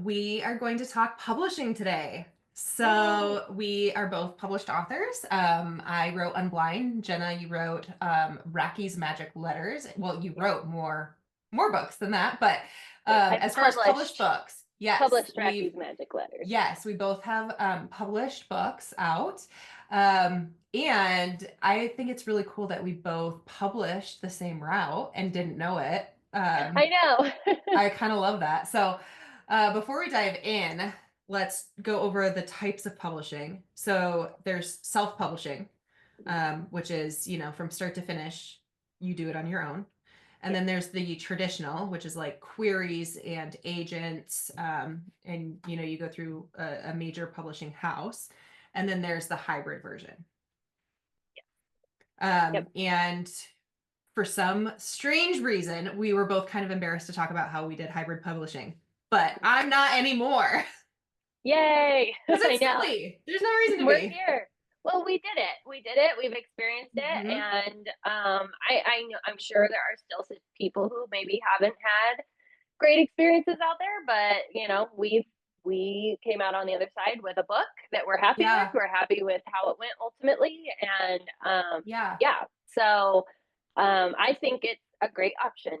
We are going to talk publishing today. Yay. So we are both published authors. I wrote Unblind. Jenna, you wrote Rackey's Magic Letters. Well, you wrote more books than that, but I've as far as published books, published Rackey's Magic Letters. yes, we both have published books out. And I think it's really cool that we both published the same route and didn't know it. I know. I kind of love that. So, before we dive in, let's go over the types of publishing. So, there's self-publishing, which is, from start to finish, you do it on your own. And then there's the traditional, which is like queries and agents, and you go through a major publishing house. And then there's the hybrid version. Yep. And for some strange reason, we were both kind of embarrassed to talk about how we did hybrid publishing, but I'm not anymore. Yay. Because I it's know. silly. There's no reason to We're be. here. Well, we did it. We did it. We've experienced it. Mhm. And I know I'm sure there are still some people who maybe haven't had great experiences out there, but we came out on the other side with a book that we're happy with. Yeah. We're happy with how it went ultimately. And Yeah. yeah. So I think it's a great option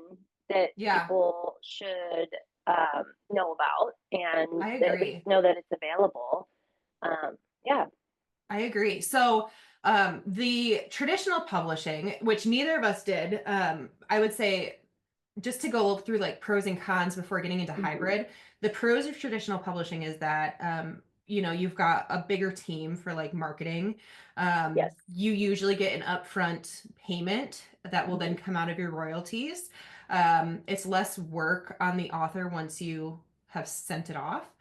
that Yeah. people should know about and I that at least agree. know that it's available. Yeah. I agree. So, the traditional publishing, which neither of us did, I would say just to go through like pros and cons before getting into Mhm. hybrid, the pros of traditional publishing is that you've got a bigger team for like marketing. Yes. You usually get an upfront payment that will then Mhm. come out of your royalties. It's less work on the author once you have sent it off.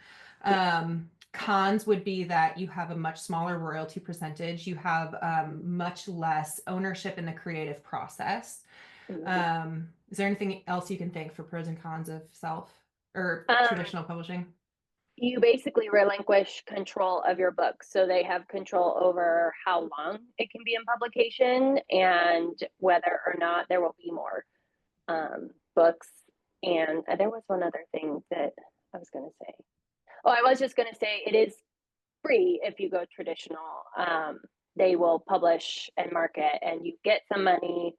Yes. Cons would be that you have a much smaller royalty percentage. You have much less ownership in the creative process. Mhm. Is there anything else you can think for pros and cons of self or Um, traditional publishing? you basically relinquish control of your book. So they have control over how long it can be in publication and whether or not there will be more books. And there was one other thing that I was going to say. Oh, I was just going to say it is free if you go traditional. They will publish and market, and you get some money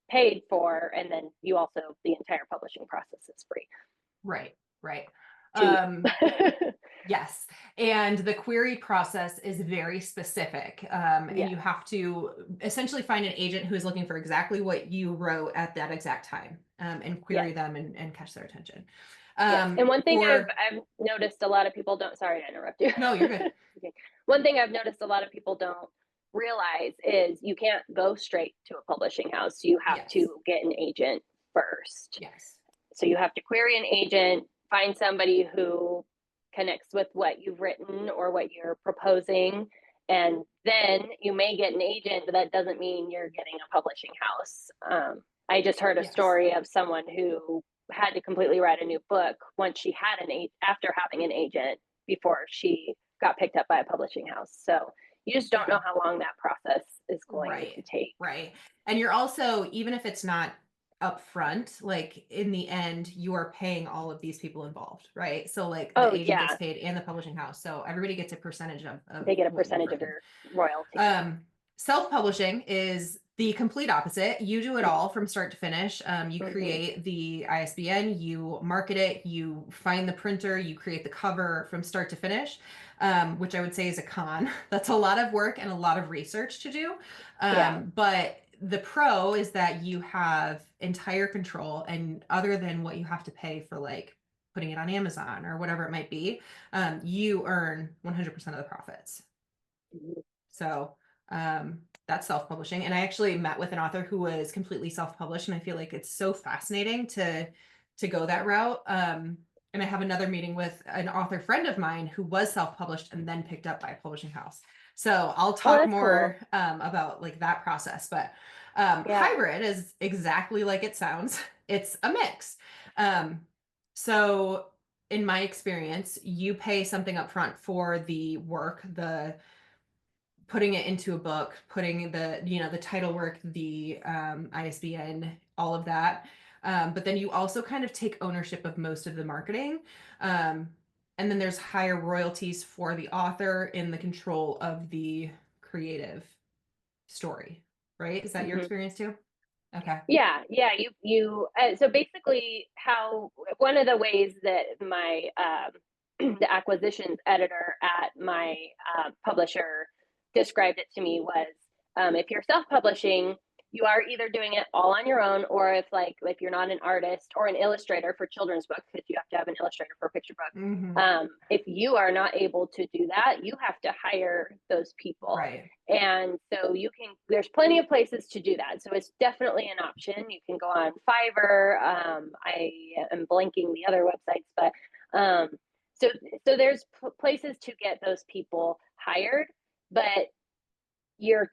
paid for, and then you also, the entire publishing process is free Right, right. to you. Um, yes. And the query process is very specific. And you Yes. have to essentially find an agent who is looking for exactly what you wrote at that exact time, and Yes. query them and catch their attention. Yes. And one thing I've For I've noticed a lot of people don't, sorry to interrupt you. No, you're good. Okay. One thing I've noticed a lot of people don't realize is you can't go straight to a publishing house. You have Yes. to get an agent first. Yes. So you have to query an agent, find somebody who connects with what you've written or what you're proposing, and then you may get an agent, but that doesn't mean you're getting a publishing house. I just heard a Yes. story of someone who had to completely write a new book once she had after having an agent before she got picked up by a publishing house. So you just don't know Yeah. how long that process is going to Right. take. Right. And you're also, even if it's not upfront, like in the end, you are paying all of these people involved, right? So like the Oh agent gets yeah, paid and the publishing house. So everybody gets a percentage of they get a what you've percentage of written. your royalty. Um, Self-publishing is the complete opposite. You do it all from start to finish. You Mm-hmm. create the ISBN, you market it, you find the printer, you create the cover from start to finish, which I would say is a con. That's a lot of work and a lot of research to do. Yeah. But the pro is that you have entire control, and other than what you have to pay for like putting it on Amazon or whatever it might be, you earn 100% of the profits. So that's self-publishing. And I actually met with an author who was completely self-published, and I feel like it's so fascinating to go that route. And I have another meeting with an author friend of mine who was self-published and then picked up by a publishing house. So I'll Oh, talk that's cool. more about like that process. But Yeah. hybrid is exactly like it sounds. It's a mix. Um, so in my experience, you pay something up front for the work, the putting it into a book, putting the title work, the ISBN, all of that. But then you also kind of take ownership of most of the marketing. Um, and then there's higher royalties for the author in the control of the creative story, right? Is that your Mm-hmm. experience too? Okay. Yeah. So basically, how one of the ways that my the acquisitions editor at my publisher described it to me was, if you're self-publishing, you are either doing it all on your own, or if you're not an artist or an illustrator for children's books, because you have to have an illustrator for a picture book. Hmm. If you are not able to do that, you have to hire those people. Right. And so there's plenty of places to do that. So it's definitely an option. You can go on Fiverr. I am blanking the other websites, but so there's places to get those people hired, but you're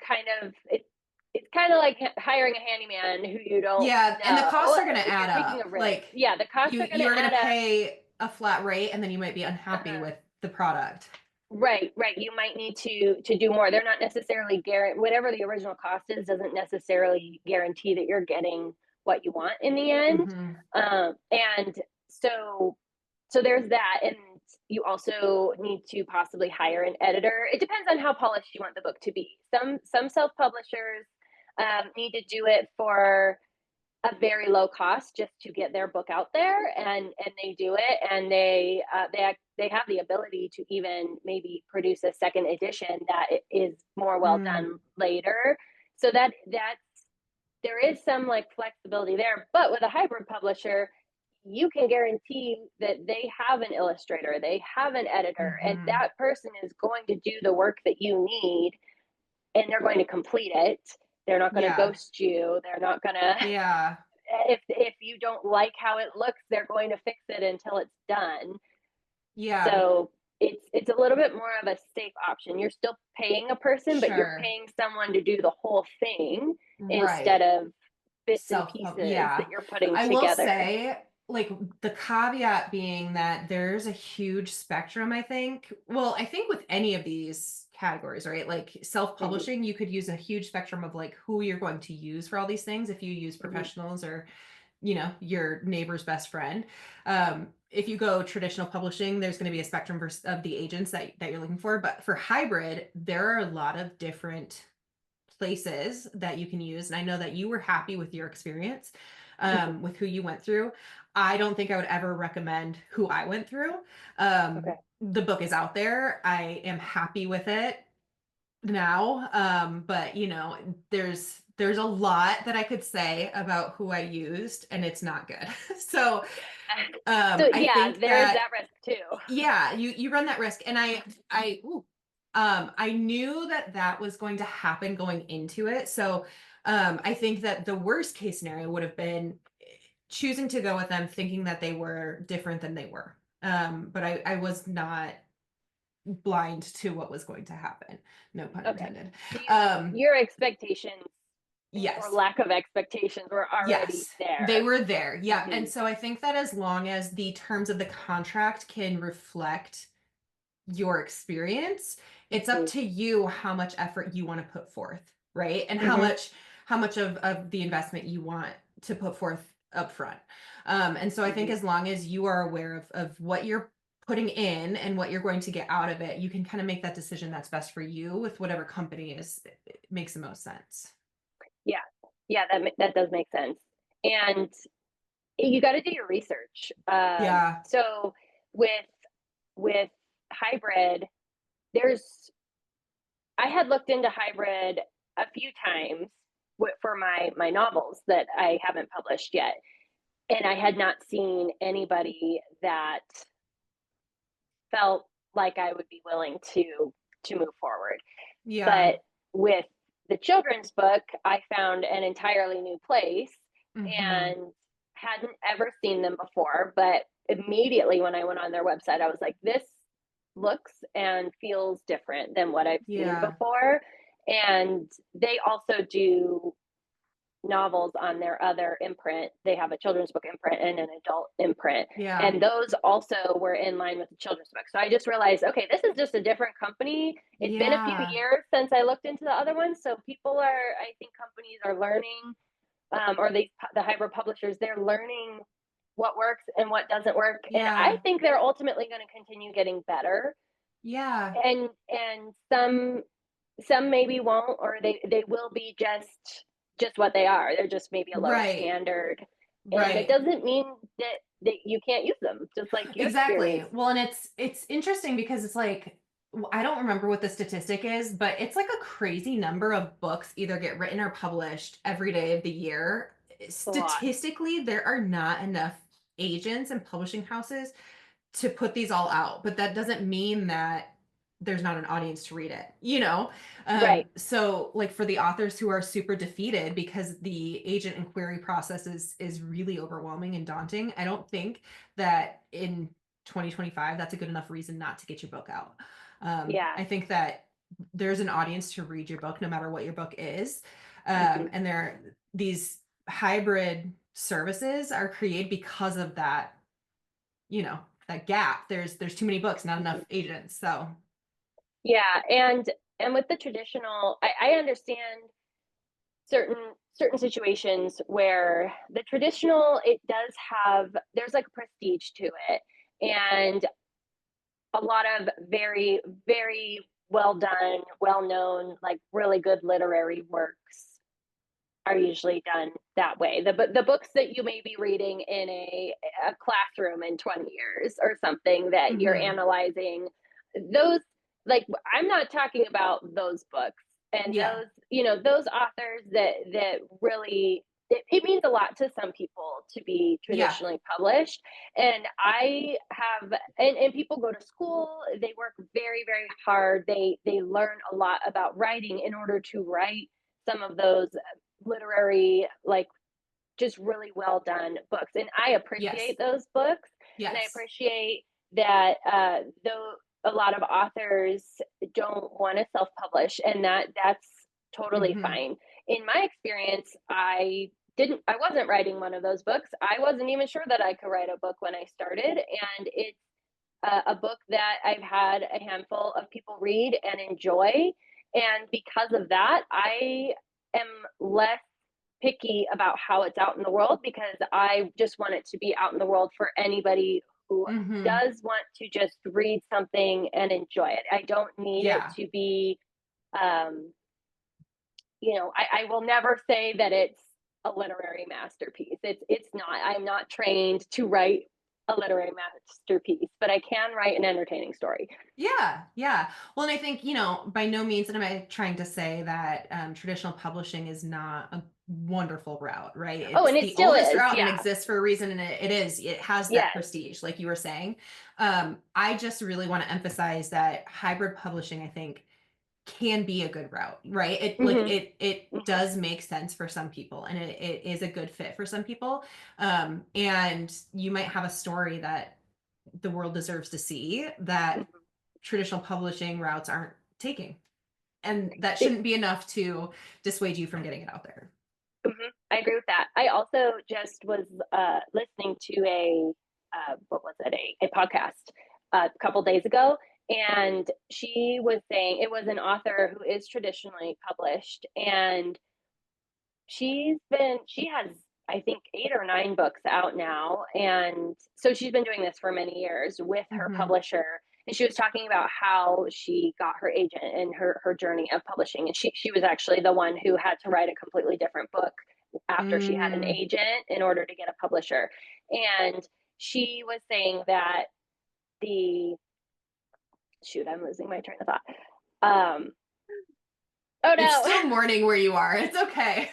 it's kind of like hiring a handyman who you don't Yeah, and the costs know. are going to If add you're thinking up. of risk, Like yeah, the costs are going you're to going add to up. pay a flat rate and then you might be unhappy Uh-huh. with the product. Right. You might need to do more. They're not necessarily whatever the original cost is doesn't necessarily guarantee that you're getting what you want in the end. Hmm. And so there's that, and you also need to possibly hire an editor. It depends on how polished you want the book to be. Some self publishers need to do it for a very low cost just to get their book out there, and they do it, and they have the ability to even maybe produce a second edition that is more well Mm. done later. So that's there is some like flexibility there, but with a hybrid publisher, you can guarantee that they have an illustrator, they have an editor, and Hmm. that person is going to do the work that you need, and they're going to complete it. They're not going to Yeah. ghost you. They're not going to Yeah. if you don't like how it looks, they're going to fix it until it's done. Yeah. So it's a little bit more of a safe option. You're still paying a person, but you're Sure. paying someone to do the whole thing instead Right. of bits and Self-pub. pieces Yeah. that you're putting I will together. say, like, the caveat being that there's a huge spectrum, I think. Well, I think with any of these categories, right? Like Mm-hmm, self-publishing, you could use a huge spectrum of like who you're going to use for all these things. If you use mm-hmm, professionals or, your neighbor's best friend. If you go traditional publishing, there's going to be a spectrum of the agents that you're looking for. But for hybrid, there are a lot of different places that you can use. And I know that you were happy with your experience mm-hmm. with who you went through. I don't think I would ever recommend who I went through. Um, Okay. the book is out there. I am happy with it now. But there's a lot that I could say about who I used, and it's not good. So So I yeah, think there is that that risk too. yeah, you run that risk. And I knew that that was going to happen going into it. So I think that the worst case scenario would have been choosing to go with them thinking that they were different than they were. But I was not blind to what was going to happen. No pun Okay. intended. So Um, your expectations or yes. lack of expectations were already Yes, they there. were there. Yeah. Mm-hmm. And so I think that as long as the terms of the contract can reflect your experience, it's up Mm-hmm. to you how much effort you want to put forth, right? And how Mm-hmm. much of the investment you want to put forth up front. And so I think Mm-hmm. as long as you are aware of what you're putting in and what you're going to get out of it, you can kind of make that decision that's best for you with whatever company makes the most sense. Yeah, yeah, that does make sense. And you got to do your research. Yeah. So with with hybrid, there's I had looked into hybrid a few times for my novels that I haven't published yet, and I had not seen anybody that felt like I would be willing to move forward. Yeah. But with the children's book, I found an entirely new place Hmm. and hadn't ever seen them before. But immediately when I went on their website, I was like, this looks and feels different than what I've seen Yeah. before. And they also do novels on their other imprint. They have a children's book imprint and an adult imprint. Yeah. And those also were in line with the children's book. So I just realized, okay, this is just a different company. It's been a few Yeah. years since I looked into the other ones. So I think companies are learning or the hybrid publishers, they're learning what works and what doesn't work, and I Yeah. think they're ultimately going to continue getting better. Yeah. And some maybe won't, or they will be just what they are. They're just maybe a lower Right. standard, and that Right. doesn't mean that you can't use them, just like you Exactly. experienced. Well, and it's interesting because it's like I don't remember what the statistic is, but it's like a crazy number of books either get written or published every day of the year. It's a lot. Statistically, there are not enough agents and publishing houses to put these all out, but that doesn't mean that there's not an audience to read it, you know? Right. So like for the authors who are super defeated because the agent inquiry process is really overwhelming and daunting, I don't think that in 2025 that's a good enough reason not to get your book out. Yeah. I think that there's an audience to read your book no matter what your book is. Hmm. And these hybrid services are created because of that, you know, that gap. There's too many books, not enough Hmm. agents. So Yeah, and with the traditional, I understand certain situations where the traditional, it does have, there's like prestige to it, and a lot of very, very well done, well known, like really good literary works are usually done that way. The books that you may be reading in a classroom in 20 years or something that you're mhm. analyzing, those, like, I'm not talking about those books and Yeah. those, those authors that really, it means a lot to some people to be Yeah. traditionally published. And I have, and people go to school, they work very, very hard, they learn a lot about writing in order to write some of those literary, like, just really well done books, and I Yes. appreciate those books, and I Yes. appreciate that, though a lot of authors don't want to self-publish, and that's totally Mhm. fine. In my experience, I wasn't writing one of those books. I wasn't even sure that I could write a book when I started, and it's a book that I've had a handful of people read and enjoy. And because of that, I am less picky about how it's out in the world, because I just want it to be out in the world for anybody who Mhm. does want to just read something and enjoy it. I don't need it Yeah. to be, um, I will never say that it's a literary masterpiece. It's not. I'm not trained to write a literary masterpiece, but I can write an entertaining story. Yeah. Yeah. Well, and I think, by no means am I trying to say that traditional publishing is not a wonderful route, right? Oh, It's and it the still oldest is. route and Yeah. exists for a reason, and it has that Yes. prestige, like you were saying. I just really want to emphasize that hybrid publishing, I think, can be a good route, right? Hmm. It Hmm. does make sense for some people and it is a good fit for some people. And you might have a story that the world deserves to see that Hmm. traditional publishing routes aren't taking. And that It, shouldn't be enough to dissuade you from getting it out there. mhm, I agree with that. I also just was listening to what was it, a podcast a couple days ago, and she was saying, it was an author who is traditionally published, and she has, I think, 8 or 9 books out now, and so she's been doing this for many years with her Hmm. publisher. And she was talking about how she got her agent and her journey of publishing, and she was actually the one who had to write a completely different book after she had an Mm. agent in order to get a publisher. And she was saying that the shoot, I'm losing my train of thought. um oh It's no. still morning where you are. It's okay.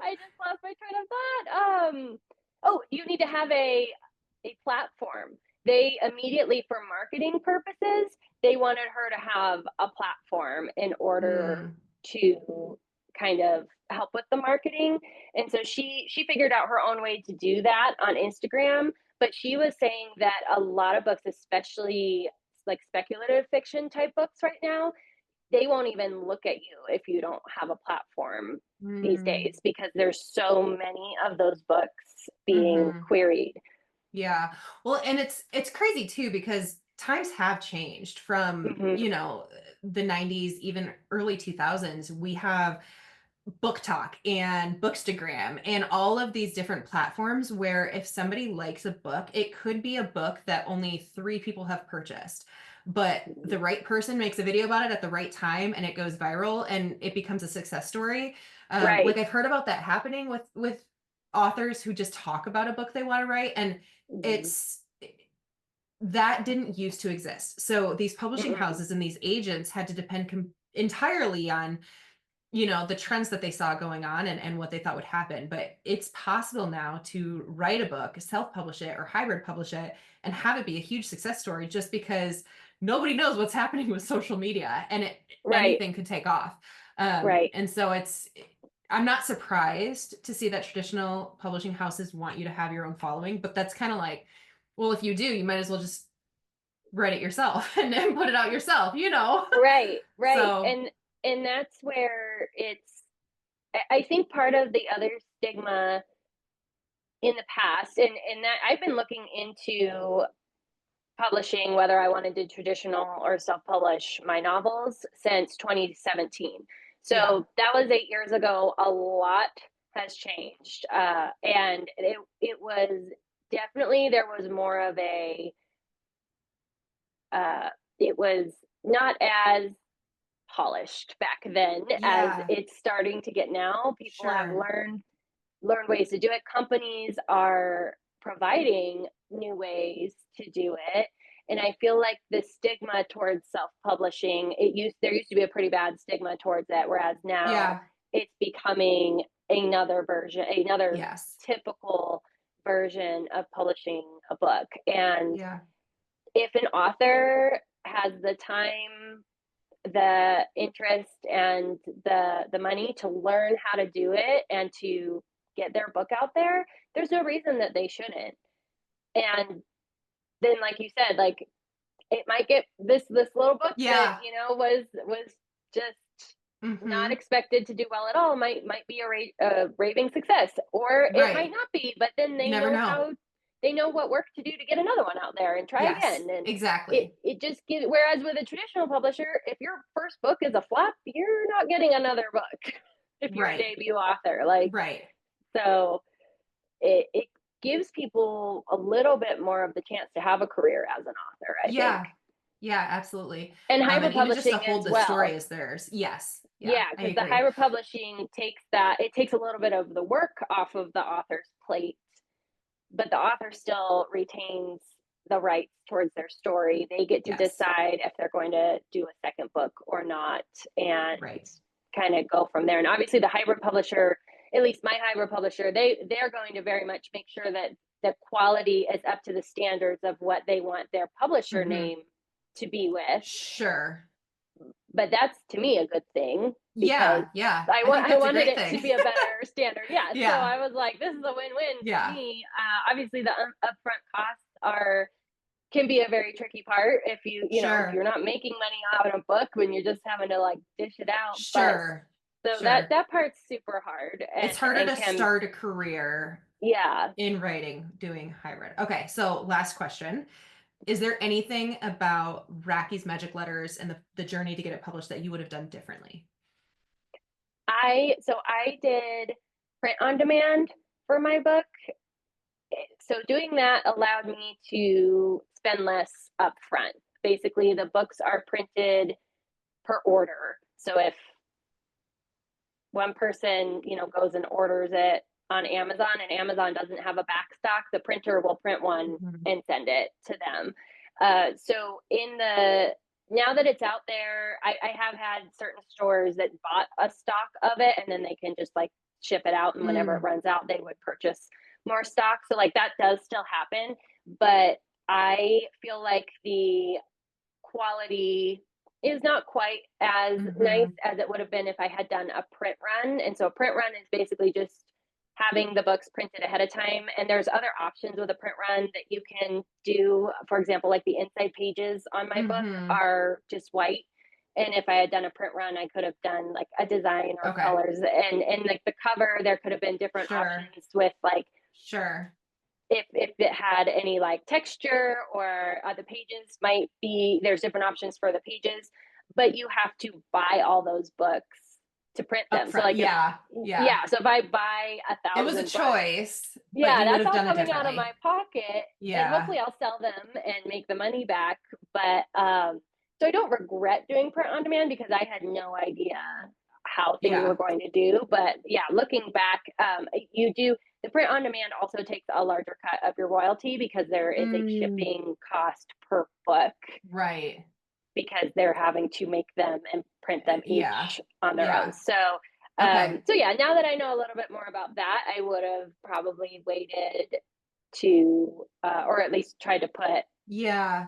I just lost my train of thought. Oh, you need to have a platform. They immediately, for marketing purposes, they wanted her to have a platform in order Mm. to kind of help with the marketing. And so she figured out her own way to do that on Instagram. But she was saying that a lot of books, especially like speculative fiction type books right now, they won't even look at you if you don't have a platform these Mm. days, because there's so many of those books being Hmm. queried. Yeah. Well, and it's crazy too because times have changed from, Hmm. the 90s, even early 2000s. Book Talk and Bookstagram and all of these different platforms where if somebody likes a book, it could be a book that only 3 people have purchased, but the right person makes a video about it at the right time and it goes viral and it becomes a success story. Like Right. I've heard about that happening with authors who just talk about a book they want to write, and Mhm. it's that didn't used to exist. So these publishing Mm-mm. houses and these agents had to depend entirely on the trends that they saw going on and what they thought would happen. But it's possible now to write a book, self-publish it or hybrid publish it and have it be a huge success story just because nobody knows what's happening with social media, and Right. anything could take off. Right. And so I'm not surprised to see that traditional publishing houses want you to have your own following, but that's kind of like, well, if you do, you might as well just write it yourself and then put it out yourself. Right. Right. So And that's where I think part of the other stigma in the past, and that I've been looking into publishing, whether I want to do traditional or self-publish my novels since 2017. yeah, So that was 8 years ago. A lot has changed, and it was definitely, there was more of a it was not as polished back then as yeah, it's starting to get now. People have sure. learned ways to do it. Companies are providing new ways to do it. And I feel like the stigma towards self-publishing, there used to be a pretty bad stigma towards it, whereas now Yeah. it's becoming another Yes. typical version of publishing a book. And Yeah. if an author has the time, the interest, and the money to learn how to do it and to get their book out there, there's no reason that they shouldn't. And then, like you said, like, it might get this little book that Yeah. was just not Mhm. expected to do well at all, might be a raving success, or it might Right. not be, but then You never know. they know what work to do to get another one out there and try Yes. again. And Exactly. it just gives, whereas with a traditional publisher, if your first book is a flop, you're not getting another book if you're a Right. debut author. Like, Right. so it gives people a little bit more of the chance to have a career as an author, I think. Yeah. Yeah, absolutely. And And hybrid even just to publishing hold as the story well. as theirs. Yes. Yeah, Yeah, I because the agree. hybrid publishing takes a little bit of the work off of the author's plate, but the author still retains the rights towards their story. They get to Yes. decide if they're going to do a second book or not, and Right. kind of go from there. And obviously the hybrid publisher, at least my hybrid publisher, they're going to very much make sure that the quality is up to the standards of what they want their publisher Mhm. name to be with. Sure. But that's, to me, a good thing, because Yeah. Yeah. I think I that's a wanted great it to thing. be a better standard. Yeah. So Yeah. I was like, this is a win-win for Yeah. me. Obviously the upfront costs can be a very tricky part if you're Sure. not making money out of a book when you're just having to like dish it out. But Sure. so Sure. that part's super hard, It's harder and to can, start a career yeah. in writing doing hybrid. Okay, so last question. Is there anything about Rackey's Magic Letters and the journey to get it published that you would have done differently? I did print on demand for my book. So doing that allowed me to spend less upfront. Basically, the books are printed per order. So if one person, goes and orders it on Amazon and Amazon doesn't have a back stock, the printer will print one Mhm. and send it to them. So now that it's out there, I have had certain stores that bought a stock of it and then they can just like ship it out, and whenever it Mm, runs out, they would purchase more stock. So like that does still happen, but I feel like the quality is not quite as nice mhm. as it would have been if I had done a print run. And so a print run is basically just having the books printed ahead of time. And there's other options with a print run that you can do. For example, like the inside pages on my book Mhm. are just white. And if I had done a print run, I could have done like a design or Okay. colors, and like the cover, there could have been different Sure. options with like, Sure. if it had any like texture, or the pages might be, there's different options for the pages, but you have to buy all those books to print them. So Upfront. like if Yeah. Yeah. yeah, so if I buy It was a 1,000 books, choice, but yeah, you would that's have all done it coming out of my differently. pocket, and Yeah. hopefully I'll sell them and make the money back. But so I don't regret doing print on demand because I had no idea how things were Yeah. going to do. But yeah, looking back, you do the print on demand also takes a larger cut of your royalty because there is a Mm, shipping cost per book right. because they're having to make them and print them Yeah. each on their own. Yeah. Okay. So yeah, now that I know a little bit more about that, I would have probably waited to, or at least tried to put Yeah.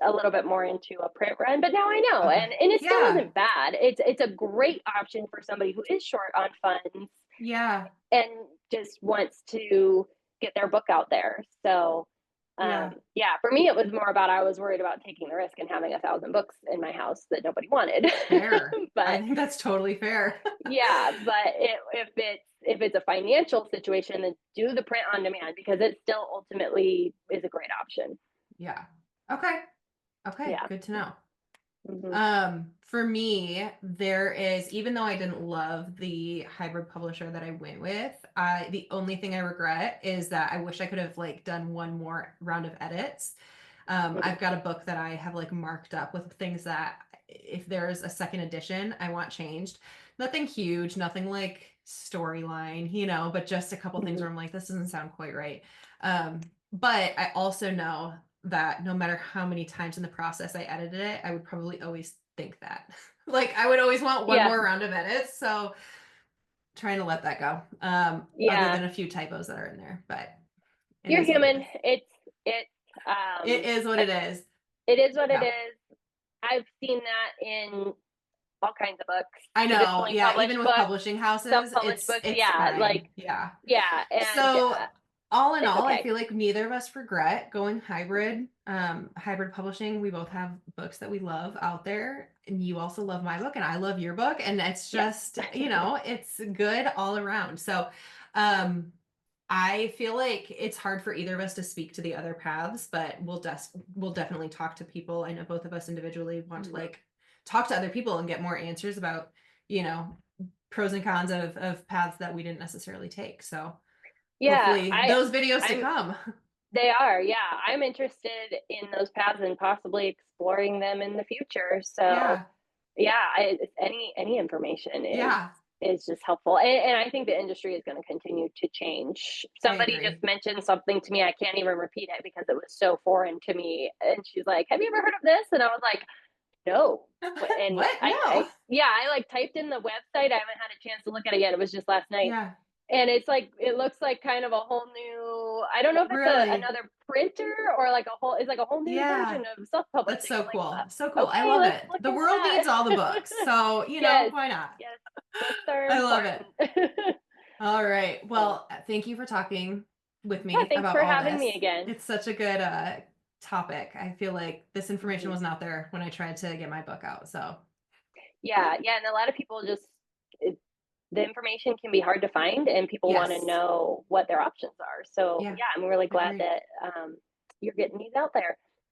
a little bit more into a print run. But now I know, Okay. and it still Yeah. isn't bad. It's a great option for somebody who is short on funds Yeah. and just wants to get their book out there. So Yeah. yeah, for me, it was more about I was worried about taking the risk and having 1,000 books in my house that nobody wanted. Fair. I But think that's totally fair. yeah, but if it's a financial situation, then do the print on demand because it still ultimately is a great option. Yeah. Okay. Okay. Yeah. Good to know. Hmm. For me, there is, even though I didn't love the hybrid publisher that I went with, the only thing I regret is that I wish I could have like done one more round of edits. I've got a book that I have like marked up with things that if there's a second edition, I want changed. Nothing huge, nothing like storyline, but just a couple things Hmm. where I'm like, this doesn't sound quite right. But I also know that no matter how many times in the process I edited it, I would probably always think that. Like I would always want one Yeah. more round of edits. So trying to let that go. Other Yeah. than a few typos that are in there, but it You're is what it human. is. It's It is what it is. it is what it Yeah. is. I've seen that in all kinds of books, I know. traditionally Yeah, even published with books, publishing houses, self-published it's books. it's Yeah, like fine. Yeah. yeah, and So all in it's all, I okay. feel like neither of us regret going hybrid. Hybrid publishing, we both have books that we love out there, and you also love my book, and I love your book, and it's Yes. just, it's good all around. So, um, I feel like it's hard for either of us to speak to the other paths, but we'll definitely talk to people. I know both of us individually want to Mhm. like talk to other people and get more answers about, you know, pros and cons of paths that we didn't necessarily take. So Yeah, hopefully those videos to I'm come. they are. Yeah, I'm interested in those paths and possibly exploring them in the future. So Yeah. yeah, any information Yeah. is just helpful, and I think the industry is going to continue to change. I Somebody just agree. mentioned something to me. I can't even repeat it because it was so foreign to me. And she's like, "Have you ever heard of this?" And I was like, "No." And What? I No. yeah, I like typed in the website. I haven't had a chance to look at it yet. It was just last night, Yeah. and it's like it looks like kind of a whole new. I don't know if it's Really. another printer or like a whole. It's like a whole new Yeah. version of That's self-publishing. so I'm like, cool. So cool. I okay, love let's it. look The into world needs all the that. books. So, Yes, why not? yes, books are I love it. important. All right. So, Well, thank you for talking with yeah, me thanks about for all having me this. again. It's such a good topic. I feel like this information Mhm. wasn't out there when I tried to get my book out. So, Yeah, yeah, and a lot of people just the information can be hard to find, and people want to yes. know what their options are. So Yeah. yeah, I'm really glad Agreed. that you're getting these out there.